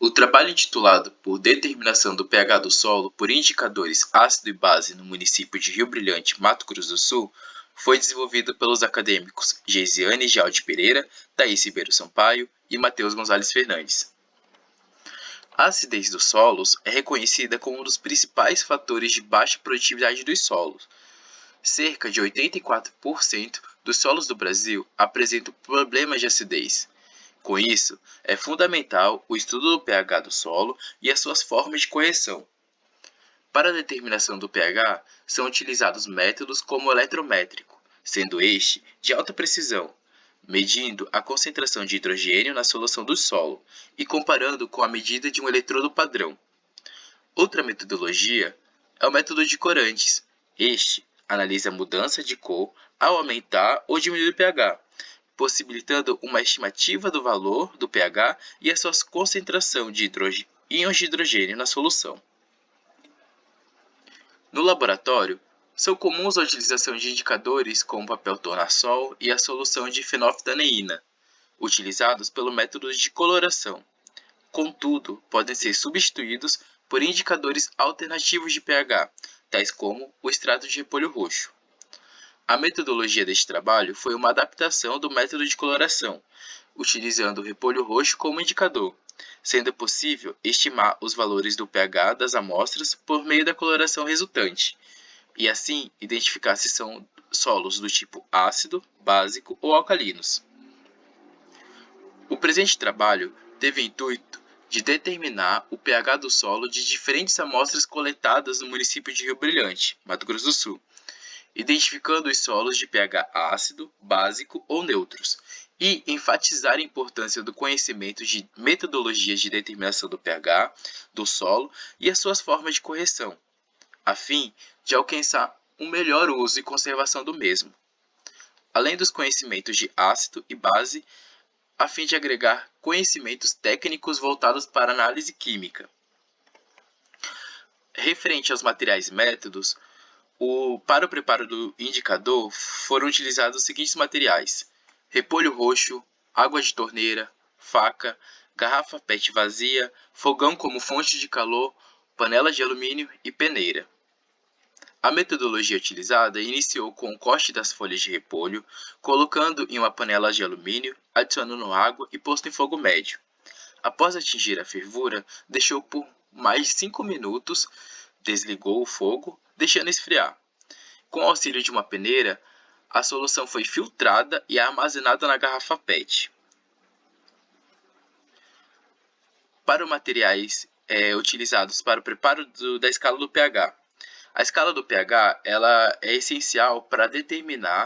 O trabalho intitulado por Determinação do pH do solo por indicadores ácido e base no município de Rio Brilhante, Mato Grosso do Sul, foi desenvolvido pelos acadêmicos Geisiane Gialdi Pereira, Thaís Ribeiro Sampaio e Matheus Gonzalez Fernandes. A acidez dos solos é reconhecida como um dos principais fatores de baixa produtividade dos solos. Cerca de 84% dos solos do Brasil apresentam problemas de acidez. Com isso, é fundamental o estudo do pH do solo e as suas formas de correção. Para a determinação do pH, são utilizados métodos como o eletrométrico, sendo este de alta precisão, medindo a concentração de hidrogênio na solução do solo e comparando com a medida de um eletrodo padrão. Outra metodologia é o método de corantes. Este analisa a mudança de cor ao aumentar ou diminuir o pH, possibilitando uma estimativa do valor do pH e a sua concentração de íons de hidrogênio na solução. No laboratório, são comuns a utilização de indicadores como papel tornassol e a solução de fenolftaleína, utilizados pelo método de coloração. Contudo, podem ser substituídos por indicadores alternativos de pH, tais como o extrato de repolho roxo. A metodologia deste trabalho foi uma adaptação do método de coloração, utilizando o repolho roxo como indicador, sendo possível estimar os valores do pH das amostras por meio da coloração resultante, e assim identificar se são solos do tipo ácido, básico ou alcalinos. O presente trabalho teve o intuito de determinar o pH do solo de diferentes amostras coletadas no município de Rio Brilhante, Mato Grosso do Sul, identificando os solos de pH ácido, básico ou neutros, e enfatizar a importância do conhecimento de metodologias de determinação do pH do solo e as suas formas de correção, a fim de alcançar um melhor uso e conservação do mesmo. Além dos conhecimentos de ácido e base, a fim de agregar conhecimentos técnicos voltados para análise química. Referente aos materiais e métodos, para o preparo do indicador foram utilizados os seguintes materiais: repolho roxo, água de torneira, faca, garrafa PET vazia, fogão como fonte de calor, panela de alumínio e peneira. A metodologia utilizada iniciou com o corte das folhas de repolho, colocando em uma panela de alumínio, adicionando água e posto em fogo médio. Após atingir a fervura, deixou por mais de 5 minutos, desligou o fogo, deixando esfriar. Com o auxílio de uma peneira, a solução foi filtrada e armazenada na garrafa PET. Para os materiais utilizados para o preparo da escala do pH. A escala do pH ela é essencial para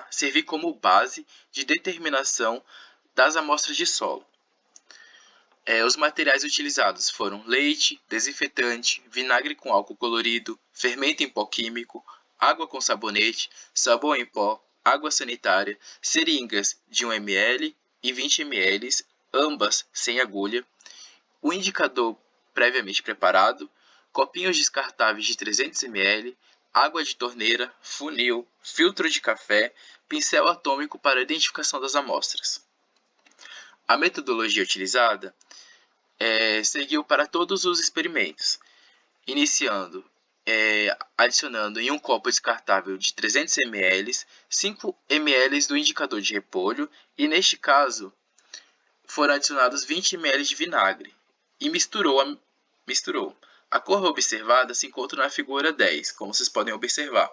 servir como base de determinação das amostras de solo. Os materiais utilizados foram leite, desinfetante, vinagre com álcool colorido, fermento em pó químico, água com sabonete, sabão em pó, água sanitária, seringas de 1 ml e 20 ml, ambas sem agulha, o indicador previamente preparado, copinhos descartáveis de 300 ml, água de torneira, funil, filtro de café, pincel atômico para identificação das amostras. A metodologia utilizada seguiu para todos os experimentos, iniciando adicionando em um copo descartável de 300 ml, 5 ml do indicador de repolho e, neste caso, foram adicionados 20 ml de vinagre e misturou. A cor observada se encontra na figura 10, como vocês podem observar.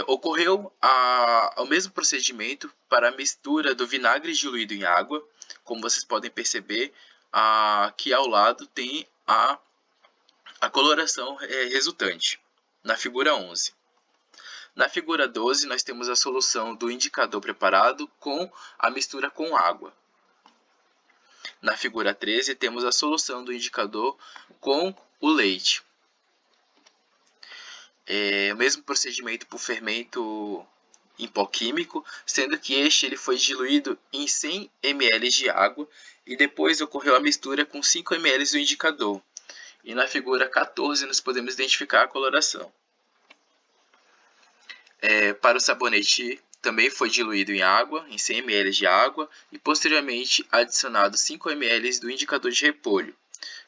Ocorreu o mesmo procedimento para a mistura do vinagre diluído em água, como vocês podem perceber, aqui ao lado tem a coloração resultante, na figura 11. Na figura 12, nós temos a solução do indicador preparado com a mistura com água. Na figura 13, temos a solução do indicador com o leite. O mesmo procedimento para o fermento em pó químico, sendo que ele foi diluído em 100 ml de água e depois ocorreu a mistura com 5 ml do indicador. E na figura 14 nós podemos identificar a coloração. Para o sabonete também foi diluído em água, em 100 ml de água, e posteriormente adicionado 5 ml do indicador de repolho,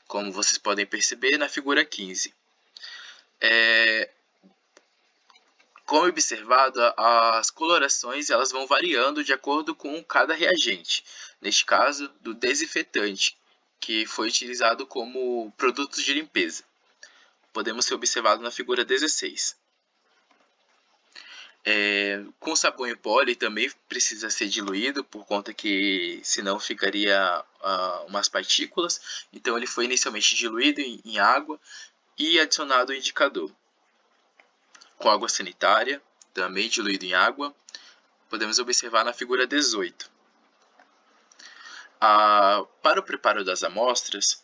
como vocês podem perceber na figura 15. Como observado, as colorações elas vão variando de acordo com cada reagente, neste caso do desinfetante, que foi utilizado como produto de limpeza. Podemos ser observado na figura 16. Com sabão em pó ele também precisa ser diluído, por conta que senão ficaria umas partículas. Então ele foi inicialmente diluído em água e adicionado o indicador. Com água sanitária, também diluído em água, podemos observar na figura 18. Para o preparo das amostras,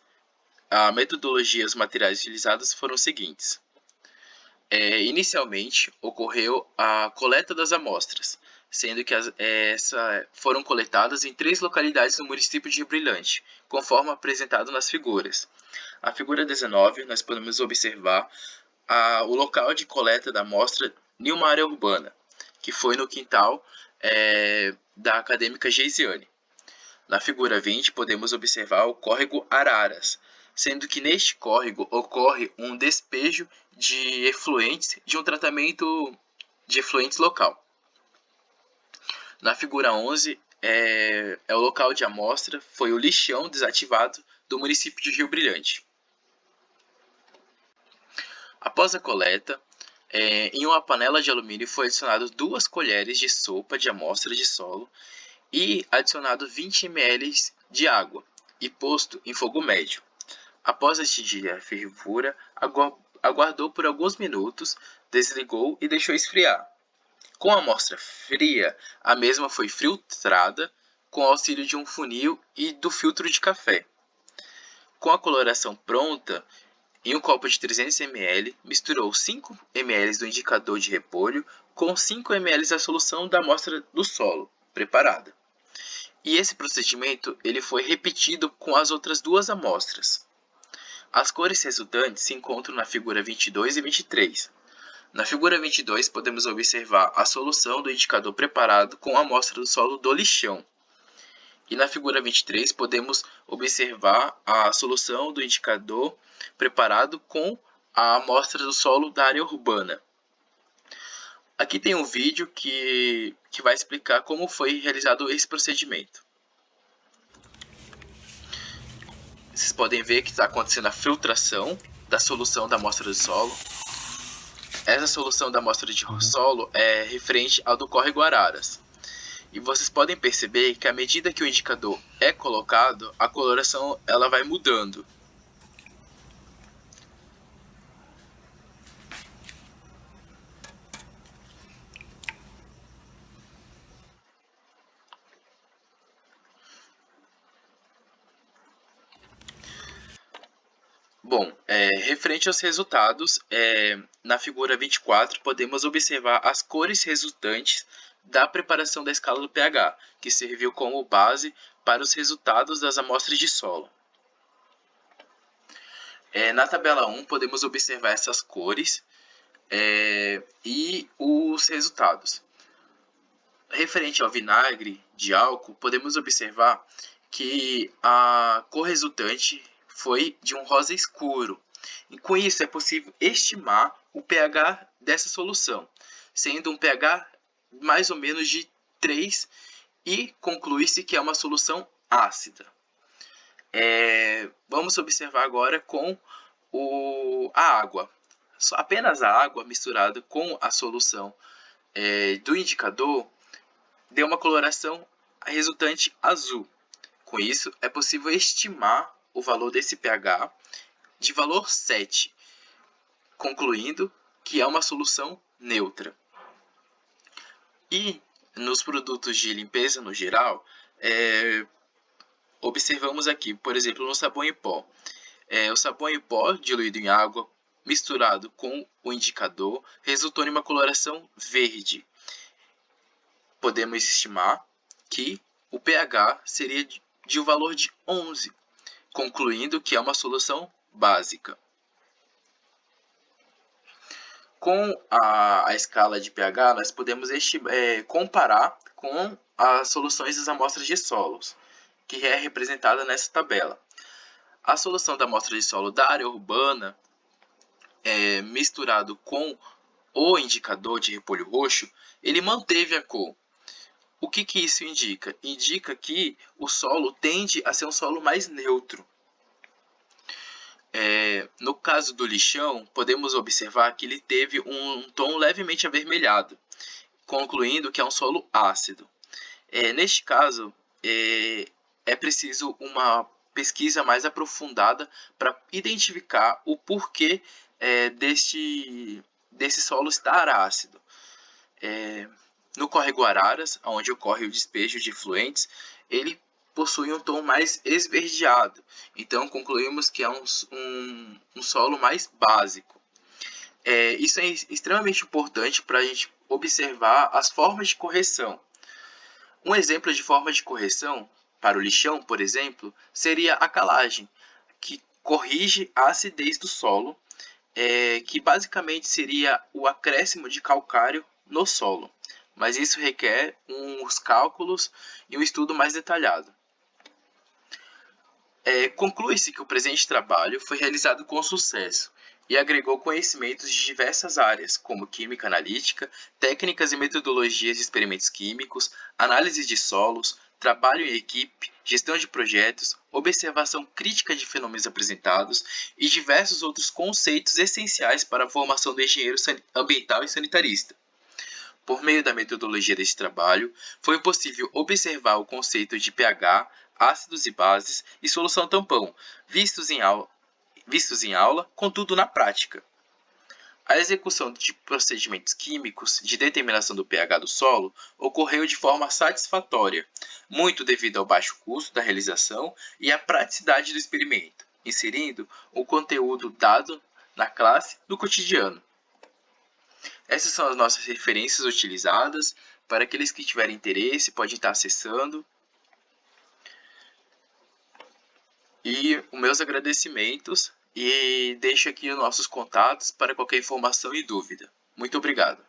a metodologia e os materiais utilizados foram os seguintes. Inicialmente, ocorreu a coleta das amostras, sendo que foram coletadas em 3 localidades no município de Rio Brilhante, conforme apresentado nas figuras. Na figura 19, nós podemos observar o local de coleta da amostra em uma área urbana, que foi no quintal da acadêmica Geisiane. Na figura 20, podemos observar o córrego Araras, sendo que neste córrego ocorre um despejo de efluentes de um tratamento de efluentes local. Na figura 11, o local de amostra foi o lixão desativado do município de Rio Brilhante. Após a coleta, em uma panela de alumínio foi adicionado 2 colheres de sopa de amostra de solo e adicionado 20 ml de água e posto em fogo médio. Após atingir a fervura, aguardou por alguns minutos, desligou e deixou esfriar. Com a amostra fria, a mesma foi filtrada com o auxílio de um funil e do filtro de café. Com a coloração pronta, em um copo de 300 ml, misturou 5 ml do indicador de repolho com 5 ml da solução da amostra do solo preparada. E esse procedimento ele foi repetido com as outras 2 amostras. As cores resultantes se encontram na figura 22 e 23. Na figura 22, podemos observar a solução do indicador preparado com a amostra do solo do lixão. E na figura 23, podemos observar a solução do indicador preparado com a amostra do solo da área urbana. Aqui tem um vídeo que vai explicar como foi realizado esse procedimento. Vocês podem ver que está acontecendo a filtração da solução da amostra do solo. Essa solução da amostra de solo é referente ao do córrego Araras. E vocês podem perceber que à medida que o indicador é colocado, a coloração ela vai mudando. Bom, referente aos resultados, na figura 24 podemos observar as cores resultantes da preparação da escala do pH, que serviu como base para os resultados das amostras de solo. Na tabela 1 podemos observar essas cores e os resultados. Referente ao vinagre de álcool, podemos observar que a cor resultante foi de um rosa escuro. E com isso é possível estimar o pH dessa solução, sendo um pH mais ou menos de 3 e conclui-se que é uma solução ácida. Vamos observar agora com a água. Apenas a água misturada com a solução do indicador deu uma coloração resultante azul. Com isso, é possível estimar o valor desse pH de valor 7, concluindo que é uma solução neutra. E nos produtos de limpeza no geral, observamos aqui, por exemplo, no sabão em pó. O sabão em pó diluído em água, misturado com o indicador, resultou em uma coloração verde. Podemos estimar que o pH seria de um valor de 11, concluindo que é uma solução básica. Com a escala de pH, nós podemos comparar com as soluções das amostras de solos, que é representada nessa tabela. A solução da amostra de solo da área urbana, misturado com o indicador de repolho roxo, ele manteve a cor. O que isso indica? Indica que o solo tende a ser um solo mais neutro. No caso do lixão, podemos observar que ele teve um tom levemente avermelhado, concluindo que é um solo ácido. Neste caso, é preciso uma pesquisa mais aprofundada para identificar o porquê desse solo estar ácido. No córrego Araras, onde ocorre o despejo de efluentes, ele possui um tom mais esverdeado. Então, concluímos que é um solo mais básico. Isso é extremamente importante para a gente observar as formas de correção. Um exemplo de forma de correção para o lixão, por exemplo, seria a calagem, que corrige a acidez do solo, que basicamente seria o acréscimo de calcário no solo. Mas isso requer uns cálculos e um estudo mais detalhado. Conclui-se que o presente trabalho foi realizado com sucesso e agregou conhecimentos de diversas áreas, como química analítica, técnicas e metodologias de experimentos químicos, análise de solos, trabalho em equipe, gestão de projetos, observação crítica de fenômenos apresentados e diversos outros conceitos essenciais para a formação do engenheiro ambiental e sanitarista. Por meio da metodologia deste trabalho, foi possível observar o conceito de pH, ácidos e bases e solução tampão, vistos em aula, contudo na prática. A execução de procedimentos químicos de determinação do pH do solo ocorreu de forma satisfatória, muito devido ao baixo custo da realização e à praticidade do experimento, inserindo o conteúdo dado na classe no cotidiano. Essas são as nossas referências utilizadas. Para aqueles que tiverem interesse, podem estar acessando. E os meus agradecimentos, e deixo aqui os nossos contatos para qualquer informação e dúvida. Muito obrigado.